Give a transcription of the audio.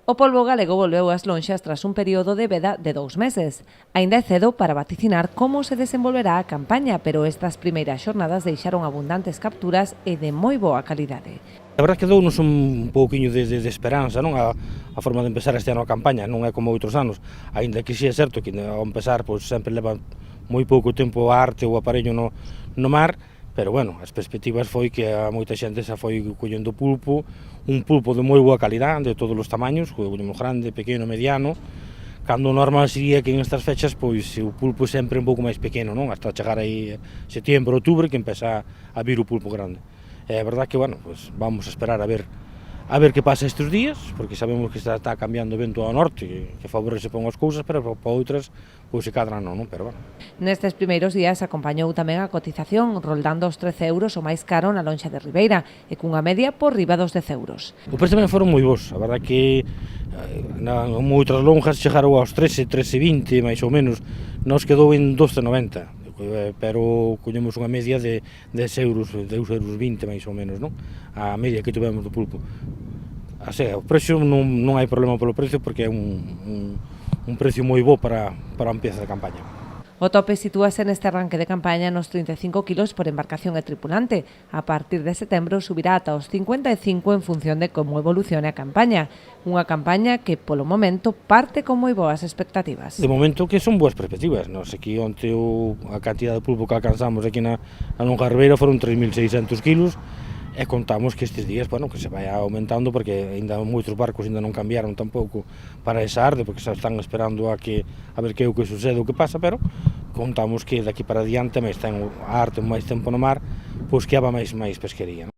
O polbo galego volveu ás lonxas tras un período de veda de 2 meses. Aínda é cedo para vaticinar como se desenvolverá a campaña, pero estas primeiras xornadas deixaron abundantes capturas e de moi boa calidade. A verdade que dounos un pouquiño de esperanza, non? A forma de empezar este ano a campaña non é como outros anos, aínda que si é certo que ao empezar pois, sempre leva moi pouco tempo a arte ou o aparello no mar, pero bueno, as perspectivas foi que a moita xente xa foi collendo pulpo, un pulpo de moi boa calidade, de todos os tamaños, collemos grande, pequeno, mediano, cando o normal sería que en estas fechas pois o pulpo é sempre un pouco máis pequeno, non? Hasta chegar aí setembro, outubro, que empeza a vir o pulpo grande. É verdade que, bueno, pues vamos a esperar a ver que pasa estes días, porque sabemos que está cambiando o vento ao norte, que favorece para unhas cousas, pero para outras, pois se cadran non, pero bueno. Nestes primeiros días acompañou tamén a cotización, roldando os 13 euros o máis caro na lonxa de Ribeira, e cunha media por riba dos 10 euros. Os preços tamén foron moi bons, a verdade que moitas lonjas chegaron aos 13, 13,20 máis ou menos, nos quedou en 12,90. Pero collemos unha media de 10 euros, 2,20 máis ou menos, non? A media que tivemos do pulpo. Así, o precio non hai problema polo precio porque é un precio moi bo para a empieza da campaña. O tope sitúase neste arranque de campaña nos 35 kilos por embarcación e tripulante. A partir de setembro subirá ata os 55 en función de como evolucione a campaña. Unha campaña que, polo momento, parte con moi boas expectativas. De momento que son boas perspectivas. Nos aquí onte a cantidad de pulpo que alcanzamos aquí na longa Ribeira foron 3.600 kilos e contamos que estes días, bueno, que se vai aumentando porque ainda moitos barcos ainda non cambiaron tampouco para esa arde porque xa están esperando a ver que é o que sucede, o que pasa, pero contamos que daqui para adiante máis ten a arte máis tempo no mar, pois que haba máis pesquería.